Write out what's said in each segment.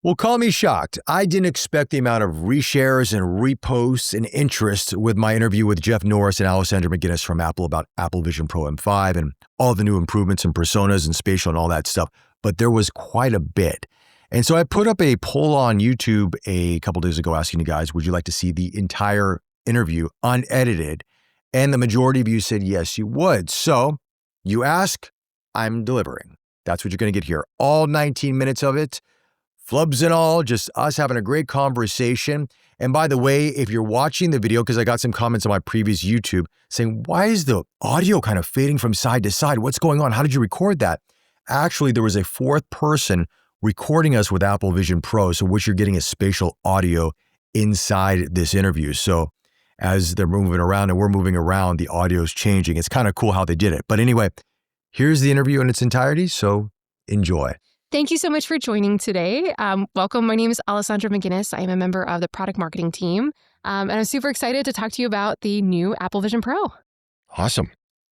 Well, call me shocked. I didn't expect the amount of reshares and reposts and interest with my interview with Jeff Norris and Allessandra McGinnis from Apple about Apple Vision Pro M5 and all the new improvements in personas and spatial and all that stuff. But there was quite a bit. And so I put up a poll on YouTube a couple days ago asking you guys, would you like to see the entire interview unedited? And the majority of you said, yes, you would. So you ask, I'm delivering. That's what you're going to get here. All 19 minutes of it. Flubs and all, just us having a great conversation. And by the way, if you're watching the video, because I got some comments on my previous YouTube saying, why is the audio kind of fading from side to side? What's going on? How did you record that? Actually, there was a fourth person recording us with Apple Vision Pro. So what you're getting is spatial audio inside this interview. So as they're moving around and we're moving around, the audio is changing. It's kind of cool how they did it. But anyway, here's the interview in its entirety. So enjoy. Thank you so much for joining today. Welcome. My name is Allessandra McGinnis. I am a member of the product marketing team. And I'm super excited to talk to you about the new Apple Vision Pro. Awesome.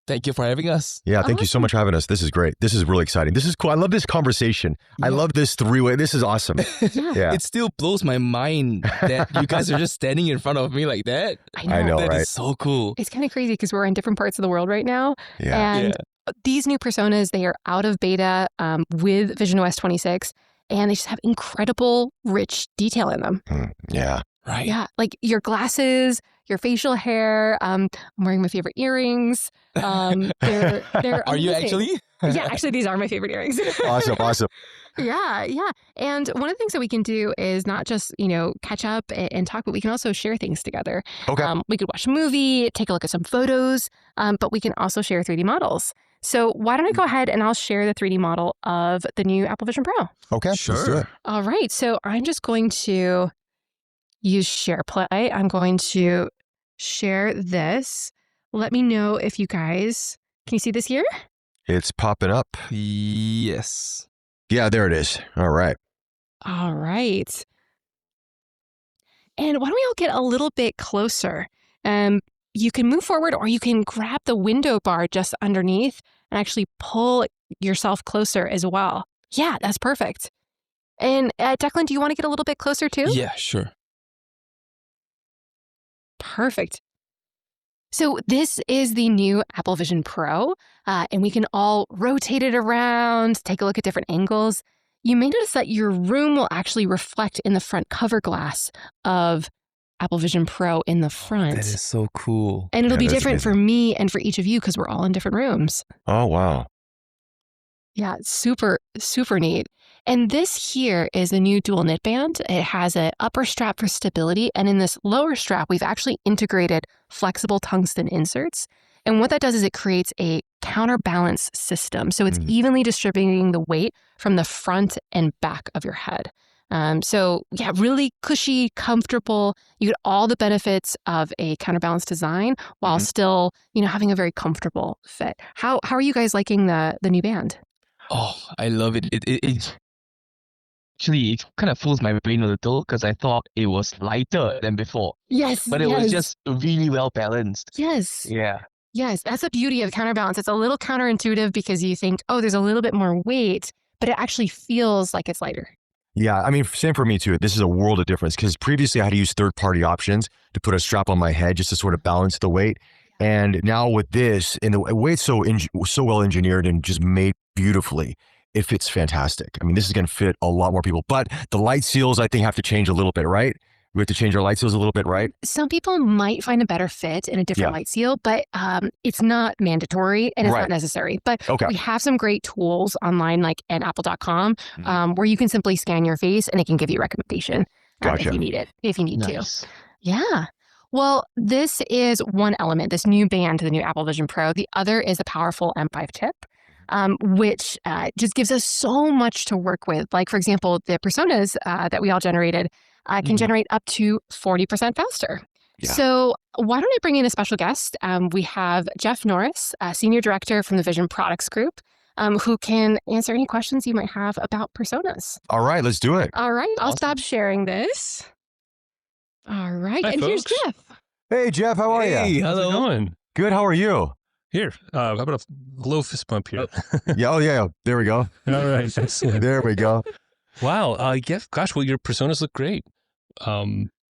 Thank you for having us. Yeah, thank you so much for having us. This is great. This is really exciting. This is cool. I love this conversation. Yeah. I love this three-way. This is awesome. Yeah. It still blows my mind that you guys are just standing in front of me like that. I know, that right? is so cool. It's kind of crazy because we're in different parts of the world right now. Yeah. And these new personas, they are out of beta with visionOS 26, and they just have incredible, rich detail in them. Yeah. Right. Yeah. Like your glasses, your facial hair. I'm wearing my favorite earrings. They're Are you amazing. actually? Yeah, actually, these are my favorite earrings. Awesome. Yeah. And one of the things that we can do is not just, catch up and talk, but we can also share things together. Okay. We could watch a movie, take a look at some photos, but we can also share 3D models. So why don't I go ahead and I'll share the 3D model of the new Apple Vision Pro. Okay, Sure. Let's do it. All right. So I'm just going to use SharePlay. I'm going to share this. Let me know if you guys, can you see this here? It's popping up. Yes. Yeah, there it is. All right. All right. And why don't we all get a little bit closer? You can move forward or you can grab the window bar just underneath and actually pull yourself closer as well. Yeah, that's perfect. And Declan, do you want to get a little bit closer too? Yeah, sure. Perfect. So this is the new Apple Vision Pro, and we can all rotate it around, take a look at different angles. You may notice that your room will actually reflect in the front cover glass of Apple Vision Pro in the front. That is so cool. And it'll be that's different amazing. for me and for each of you because we're all in different rooms. Oh, wow. Yeah, super, super neat. And this here is the new dual knit band. It has an upper strap for stability. And in this lower strap, we've actually integrated flexible tungsten inserts. And what that does is it creates a counterbalance system. So it's evenly distributing the weight from the front and back of your head. So yeah, really cushy, comfortable. You get all the benefits of a counterbalance design while still, having a very comfortable fit. How are you guys liking the new band? Oh, I love it. Actually, it kind of fools my brain a little because I thought it was lighter than before. Yes. But it was just really well balanced. Yes. Yeah. Yes. That's the beauty of counterbalance. It's a little counterintuitive because you think, oh, there's a little bit more weight, but it actually feels like it's lighter. Yeah, I mean, same for me too. This is a world of difference because previously I had to use third-party options to put a strap on my head just to sort of balance the weight. And now with this, and the way it's so well engineered and just made beautifully, it fits fantastic. I mean, this is going to fit a lot more people. But the light seals, I think, have to change a little bit, right? We have to change our light seals a little bit, right? Some people might find a better fit in a different light seal, but it's not mandatory and it's not necessary. But we have some great tools online, like at apple.com, where you can simply scan your face and it can give you a recommendation if you need it, if you need to. Yeah. Well, this is one element, this new band to the new Apple Vision Pro. The other is a powerful M5 chip, which just gives us so much to work with. Like, for example, the personas that we all generated can generate up to 40% faster. Yeah. So why don't I bring in a special guest? We have Jeff Norris, Senior Director from the Vision Products Group, who can answer any questions you might have about personas. All right, let's do it. All right, I'll stop sharing this. All right, Hi, and folks. here's Jeff. Hey, Jeff, how are you? Hey, How's it hello. going? Good, how are you? Here, how about a low fist bump here? Yeah, there we go. All right, excellent. There we go. Wow. Yes. Gosh. Well, your personas look great.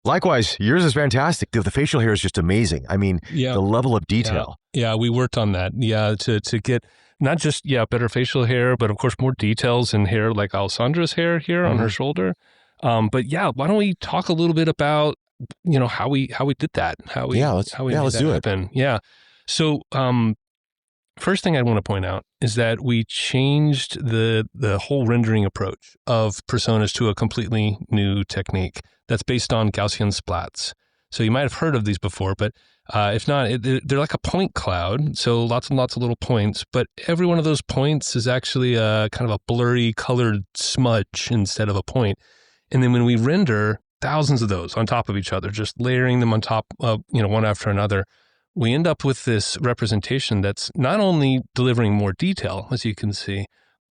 Likewise, yours is fantastic. The facial hair is just amazing. I mean, Yeah. the level of detail. Yeah. We worked on that. Yeah. To get not just better facial hair, but of course more details in hair, like Alessandra's hair here on her shoulder. But yeah, why don't we talk a little bit about how we did that? Let's made that do it. happen. Yeah. So first thing I want to point out is that we changed the whole rendering approach of personas to a completely new technique that's based on Gaussian splats. So you might have heard of these before, but if not, they're like a point cloud. So lots and lots of little points, but every one of those points is actually a kind of a blurry colored smudge instead of a point. And then when we render thousands of those on top of each other, just layering them on top of, one after another, we end up with this representation that's not only delivering more detail, as you can see,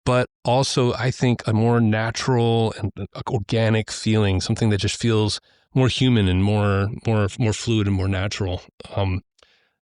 but also, I think, a more natural and organic feeling, something that just feels more human and more fluid and more natural.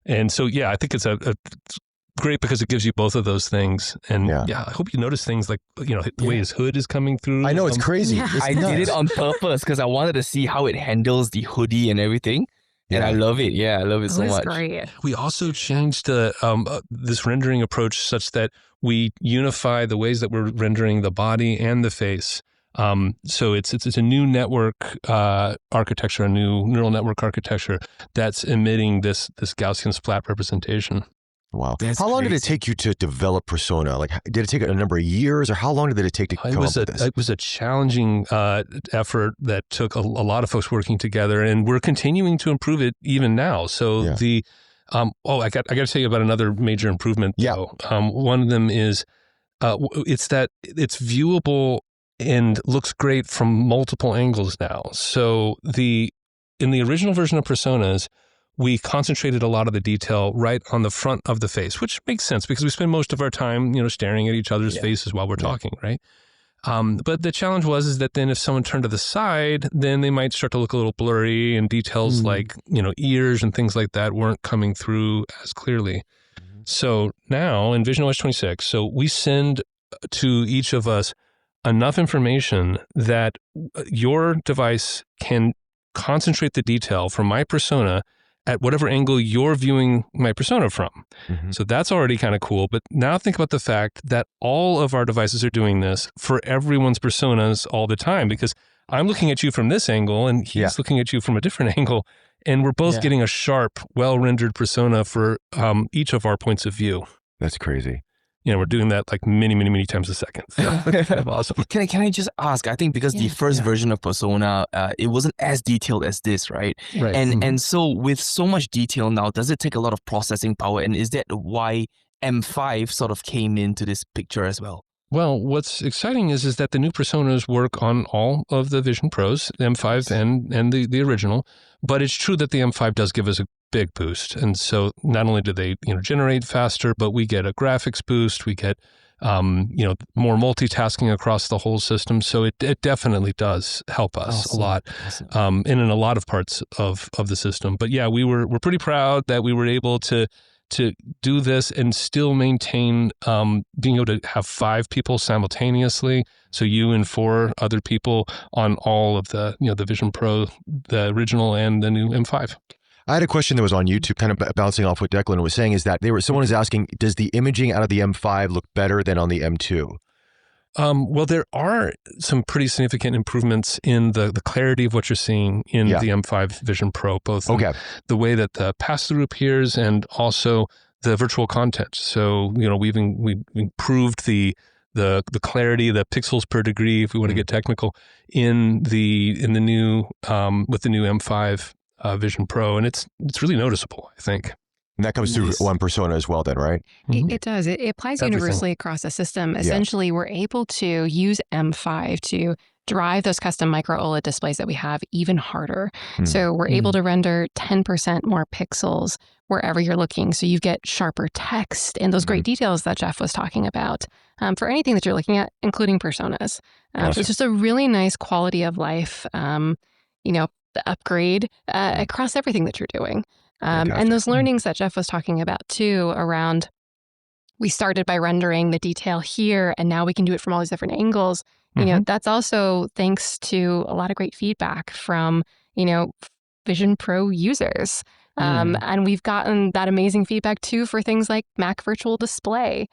And so, yeah, I think it's it's great because it gives you both of those things. And I hope you notice things like, the way his hood is coming through. I know, it's crazy. Yeah. I did it on purpose because I wanted to see how it handles the hoodie and everything. And I love it. Yeah, I love it so much. Great. We also changed this rendering approach such that we unify the ways that we're rendering the body and the face. So it's a new network architecture, a new neural network architecture that's emitting this Gaussian splat representation. Wow. That's how long did it crazy. take you to develop Persona? Like, did it take a number of years, or how long did it take to come up with this? It was a challenging effort that took a lot of folks working together, and we're continuing to improve it even now. So I got to tell you about another major improvement. Though. One of them is it's that it's viewable and looks great from multiple angles now. So in the original version of Personas, we concentrated a lot of the detail right on the front of the face, which makes sense because we spend most of our time, staring at each other's faces while we're talking, right? But the challenge is that then if someone turned to the side, then they might start to look a little blurry, and details like, ears and things like that weren't coming through as clearly. So now in VisionOS 26, so we send to each of us enough information that your device can concentrate the detail from my persona at whatever angle you're viewing my persona from. So that's already kind of cool. But now think about the fact that all of our devices are doing this for everyone's personas all the time, because I'm looking at you from this angle and he's looking at you from a different angle. And we're both getting a sharp, well-rendered persona for each of our points of view. That's crazy. We're doing that like many, many, many times a second. So that's kind of awesome. Can I just ask? I think because the first version of Persona, it wasn't as detailed as this, right? Right. And so with so much detail now, does it take a lot of processing power? And is that why M5 sort of came into this picture as well? Well, what's exciting is that the new personas work on all of the Vision Pros, the M5 and the original. But it's true that the M5 does give us a big boost. And so not only do they generate faster, but we get a graphics boost. We get more multitasking across the whole system. So it definitely does help us a lot, and in a lot of parts of the system. But yeah, we're pretty proud that we were able to do this and still maintain being able to have 5 people simultaneously. So you and 4 other people on all of the the Vision Pro, the original and the new M5. I had a question that was on YouTube, kind of bouncing off what Declan was saying, is that someone is asking, does the imaging out of the M5 look better than on the M2? Well, there are some pretty significant improvements in the clarity of what you're seeing in the M5 Vision Pro, both in the way that the pass-through appears and also the virtual content. So, we've improved the clarity, the pixels per degree, if we want to get technical, in the new with the new M5 Vision Pro, and it's really noticeable, I think. And that comes through one persona as well then, right? It does. It applies universally across the system. Essentially, we're able to use M5 to drive those custom micro OLED displays that we have even harder. So we're able to render 10% more pixels wherever you're looking. So you get sharper text and those great details that Jeff was talking about for anything that you're looking at, including personas. So it's just a really nice quality of life, the upgrade across everything that you're doing. And those learnings that Jeff was talking about too around we started by rendering the detail here, and now we can do it from all these different angles. You know, that's also thanks to a lot of great feedback from, you know, Vision Pro users. And we've gotten that amazing feedback too for things like Mac Virtual Display,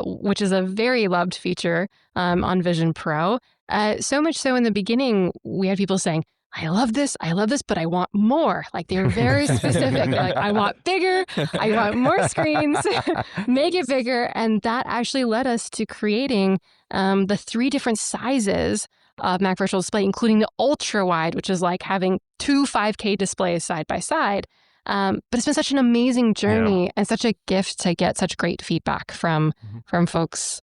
which is a very loved feature on Vision Pro. So much so in the beginning, we had people saying, I love this, but I want more. Like, they were very specific. They're like, I want bigger, I want more screens, make it bigger. And that actually led us to creating the 3 different sizes of Mac Virtual Display, including the ultra wide, which is like having 2 5K displays side by side. But it's been such an amazing journey and such a gift to get such great feedback from folks.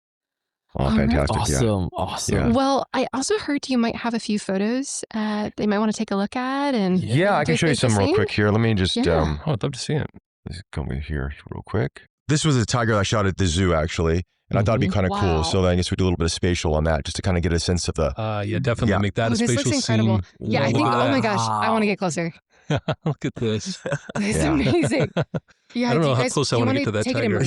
Oh, fantastic. Awesome. Yeah. Well, I also heard you might have a few photos they might want to take a look at. And I can show you some real quick here. Let me just, I'd love to see it. let's come in here real quick. This was a tiger I shot at the zoo, actually. And I thought it'd be kind of cool. So I guess we do a little bit of spatial on that just to kind of get a sense of the... definitely make that a this spatial looks incredible. scene. Yeah, I think, oh my gosh, I want to get closer. Look at this. It's amazing. Yeah, I don't know how guys, close I want to get to that tiger.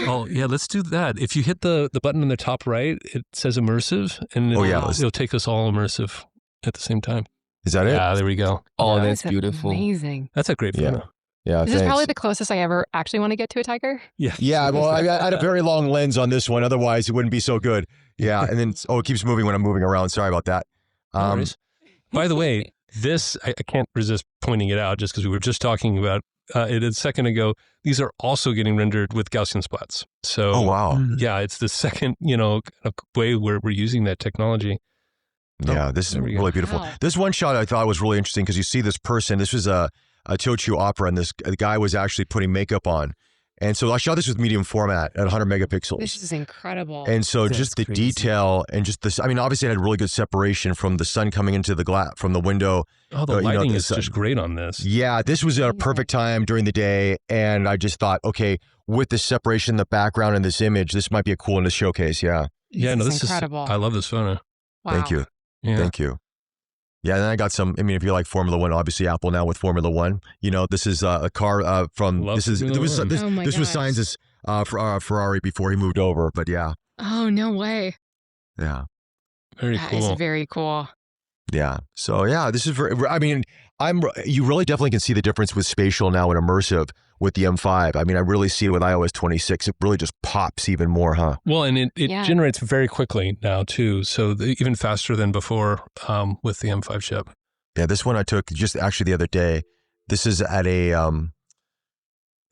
Oh, yeah, let's do that. If you hit the button in the top right, it says immersive, and it'll take us all immersive at the same time. Is that it? Yeah, there we go. Oh, that's beautiful. Amazing. That's a great photo. Yeah, This is probably the closest I ever actually want to get to a tiger. Yeah, well, I had a very long lens on this one. Otherwise, it wouldn't be so good. Yeah, and then, it keeps moving when I'm moving around. Sorry about that. By the way, this, I can't resist pointing it out just because we were just talking about it a second ago. These are also getting rendered with Gaussian splats. So, oh, wow. Yeah, it's the second, kind of way where we're using that technology. Yeah, this is really beautiful. Wow. This one shot I thought was really interesting because you see this person. This was a Teochew opera, and the guy was actually putting makeup on. And so I shot this with medium format at 100 megapixels. This is incredible. And so That's just the crazy. detail and just this, I mean, obviously it had really good separation from the sun coming into the glass from the window. Oh, the lighting is just great on this. Yeah, this was at a perfect time during the day. And I just thought, okay, with the separation in the background and this image, this might be a cool one to showcase. Yeah. Yeah, no, This is this incredible. I love this photo. Wow. Thank you. Yeah. Thank you. Yeah, and then I got some. I mean, if you like Formula One, obviously Apple now with Formula One. This is a car from. Love This is Formula this One. this was gosh. Sainz's Ferrari before he moved over. But yeah, Oh, no way. yeah, Very That is cool. very cool. yeah. So yeah, this is very. I mean, you really definitely can see the difference with spatial now and immersive with the M5. I mean, I really see it with iOS 26. It really just pops even more, huh? Well, and it Yeah. generates very quickly now too, so even faster than before with the M5 chip. Yeah, this one I took just actually the other day. This is at a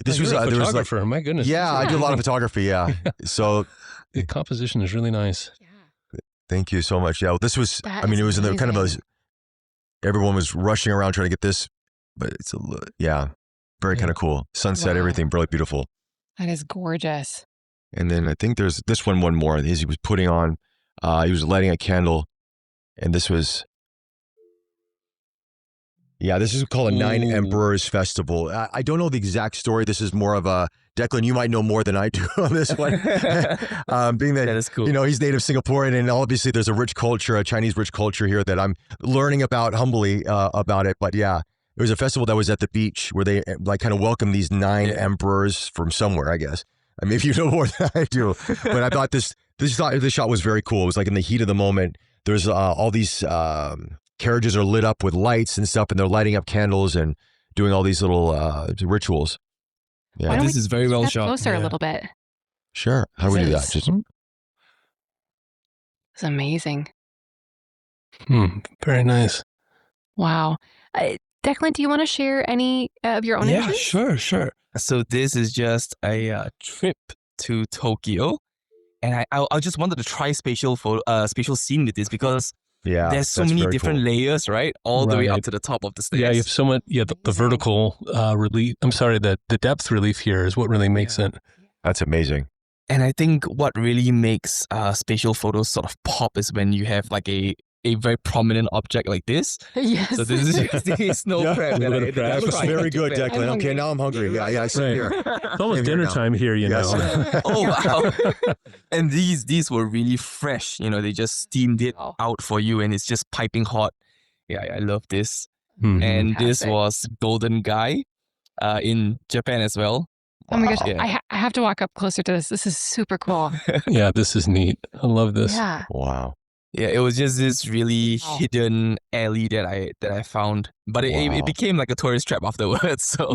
This You're was a there was like photographer. My goodness. yeah, I do a lot of photography. Yeah, so The composition is really nice. Yeah. thank you so much. Yeah, well, this was. That I mean, is it was in the kind of a. amazing. Everyone was rushing around trying to get this, but it's very kind of cool. Sunset, Wow. everything, really beautiful. That is gorgeous. And then I think there's this one more. He was putting on. He was lighting a candle, and this was. Yeah, this is called a Nine Ooh. Emperors Festival. I don't know the exact story. This is more of a Declan. You might know more than I do on this one. Being that, That is cool. he's native Singaporean, and obviously there's a rich culture, a Chinese rich culture here that I'm learning about humbly about it. But yeah, it was a festival that was at the beach where they like kind of welcomed these 9 emperors from somewhere, I guess. Maybe you know more than I do, but I thought this shot was very cool. It was like in the heat of the moment. There's all these carriages are lit up with lights and stuff, and they're lighting up candles and doing all these little rituals. Why Yeah, don't This we is very well step shot. closer a Yeah. little bit? sure. How do we do that? This Just It's amazing. Very nice. Wow. Declan, do you want to share any of your own Yeah, images? sure. So this is just a trip to Tokyo, and I just wanted to try spatial scene with this because there's so that's many very different cool. layers, right? All the way up Right. to the top of the stairs. Yeah, you have so much. Yeah, the Amazing. vertical relief. I'm sorry, the depth relief here is what really makes it. That's amazing. And I think what really makes spatial photos sort of pop is when you have like a very prominent object like this. Yes. So this is just the snow Yeah. crab. A little bit of crab. That looks tried very in good, Japan. Declan. Okay, hungry. now I'm hungry. Yeah, I see Right. here. It's almost Same here dinner now. time here, you Yes. know. Oh wow! And these were really fresh. They just steamed it Wow. out for you, and it's just piping hot. Yeah, I love this. Mhm. And this Fantastic. was Golden Guy, in Japan as well. Oh my gosh, Yeah. I have to walk up closer to this. This is super cool. Yeah, this is neat. I love this. Yeah. Wow. Yeah, it was just this really hidden alley that I found, but it became like a tourist trap afterwards. So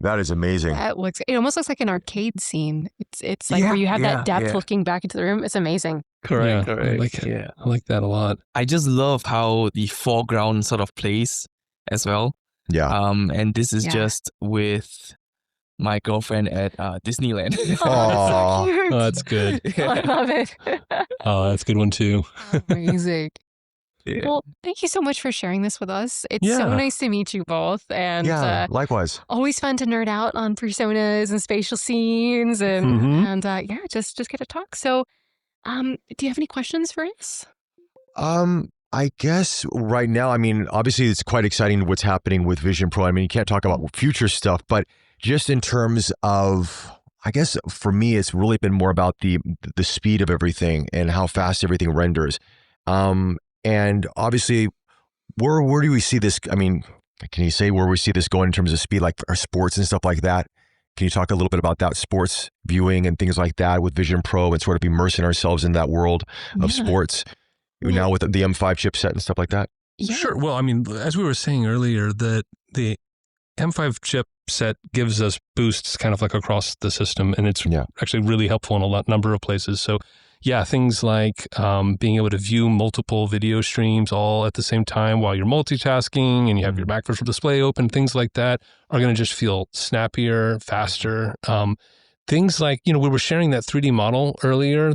That is amazing. It almost looks like an arcade scene. It's like where you have that depth looking back into the room. It's amazing. correct. I like it. Yeah, I like that a lot. I just love how the foreground sort of plays as well. Yeah. And this is just with my girlfriend at Disneyland. Oh, that's so cute. Oh, that's good. I love it. Oh, that's a good one too. Amazing. Yeah. Well, thank you so much for sharing this with us. It's so nice to meet you both. And likewise. always fun to nerd out on personas and spatial scenes and just get to talk. So do you have any questions for us? I guess right now, I mean, obviously it's quite exciting what's happening with Vision Pro. I mean, you can't talk about future stuff, but just in terms of, I guess for me, it's really been more about the speed of everything and how fast everything renders. And obviously, where do we see this? I mean, can you say where we see this going in terms of speed, like our sports and stuff like that? Can you talk a little bit about that, sports viewing and things like that with Vision Pro and sort of immersing ourselves in that world of sports now with the M5 chipset and stuff like that? Yeah. Sure. Well, I mean, as we were saying earlier, that the M5 chipset gives us boosts kind of like across the system, and it's actually really helpful in a number of places. So yeah, things like being able to view multiple video streams all at the same time while you're multitasking and you have your Mac Virtual Display open, things like that are going to just feel snappier, faster. Things like, we were sharing that 3D model earlier,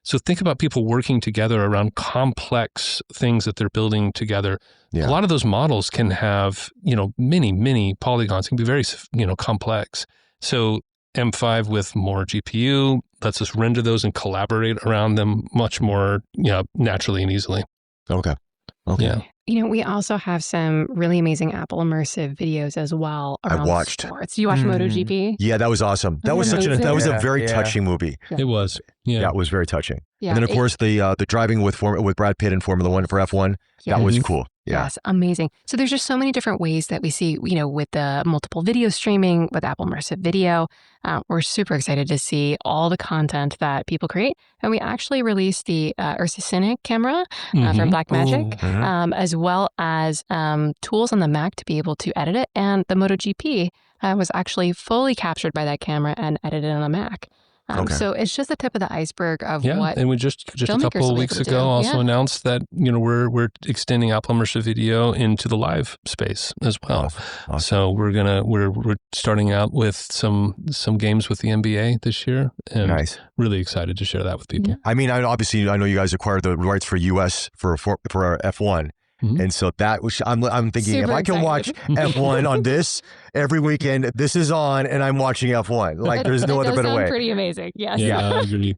so think about people working together around complex things that they're building together. Yeah. A lot of those models can have, many polygons, can be very, complex. So M5 with more GPU lets us render those and collaborate around them much more naturally and easily. Okay. Yeah. We also have some really amazing Apple immersive videos as well around sports. You watched MotoGP? Yeah, that was awesome. That was a very touching movie. Yeah. It was. Yeah, it was very touching. Yeah, and then of course the driving with Brad Pitt in Formula One for F1. That was cool. Yeah. Yes, amazing. So there's just so many different ways that we see, with the multiple video streaming with Apple Immersive Video. We're super excited to see all the content that people create. And we actually released the Ursa Cine camera from Blackmagic, as well as tools on the Mac to be able to edit it. And the MotoGP was actually fully captured by that camera and edited on a Mac. So it's just the tip of the iceberg of what. And we just a couple of weeks ago also announced that we're extending Apple Immersive Video into the live space as well. Awesome. So we're starting out with some games with the NBA this year, and really excited to share that with people. Yeah. I mean, I know you guys acquired the rights for US for our F1. And so that was, I'm thinking, super if I can watch F1 on this every weekend, this is on and I'm watching F1. Like there's no other better way. Pretty amazing. Yes. Yeah. I agree.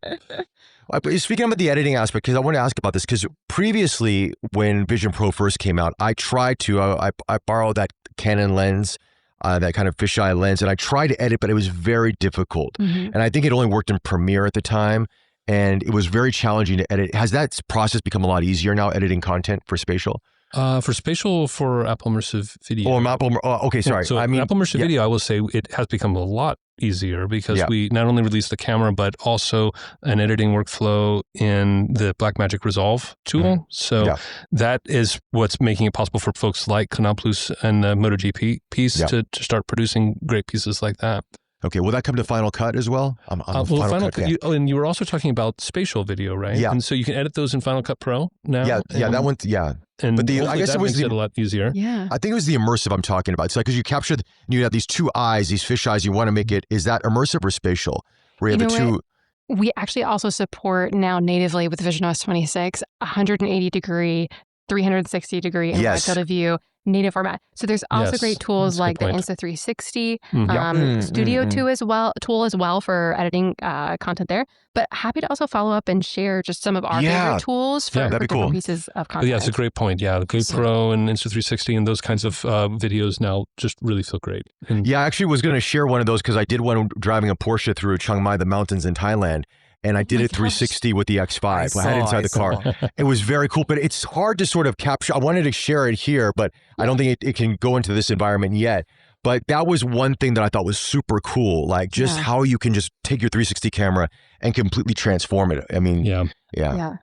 Speaking about the editing aspect, because I want to ask about this, because previously when Vision Pro first came out, I tried to, I borrowed that Canon lens, that kind of fisheye lens, and I tried to edit, but it was very difficult. And I think it only worked in Premiere at the time. And it was very challenging to edit. Has that process become a lot easier now, editing content for spatial? For spatial, for Apple Immersive Video. Okay, sorry. So Apple Immersive Video, I will say it has become a lot easier because we not only released the camera, but also an editing workflow in the Blackmagic Resolve tool. So that is what's making it possible for folks like Canal Plus and the MotoGP piece to start producing great pieces like that. Okay, will that come to Final Cut as well? Final Cut, and you were also talking about spatial video, right? Yeah. And so you can edit those in Final Cut Pro now? Yeah, that one, And but I guess that makes it a lot easier. Yeah. I think it was the immersive I'm talking about. It's like, because you capture, you have these two eyes, these fish eyes, you want to make it, is that immersive or spatial? Where you have the two... We actually also support now natively with Vision OS 26, 180 degree, 360 degree in wide field of view. Native format. So there's also great tools like the Insta360 Studio tool as well for editing content there. But happy to also follow up and share just some of our favorite tools for different pieces of content. Yeah, it's a great point. Yeah, the GoPro and Insta360 and those kinds of videos now just really feel great. And I actually was going to share one of those because I did one driving a Porsche through Chiang Mai, the mountains in Thailand. And I did it 360 with the X5. I had it inside the car. It was very cool, but it's hard to sort of capture. I wanted to share it here, but I don't think it can go into this environment yet. But that was one thing that I thought was super cool, like just how you can just take your 360 camera and completely transform it. I mean, yeah.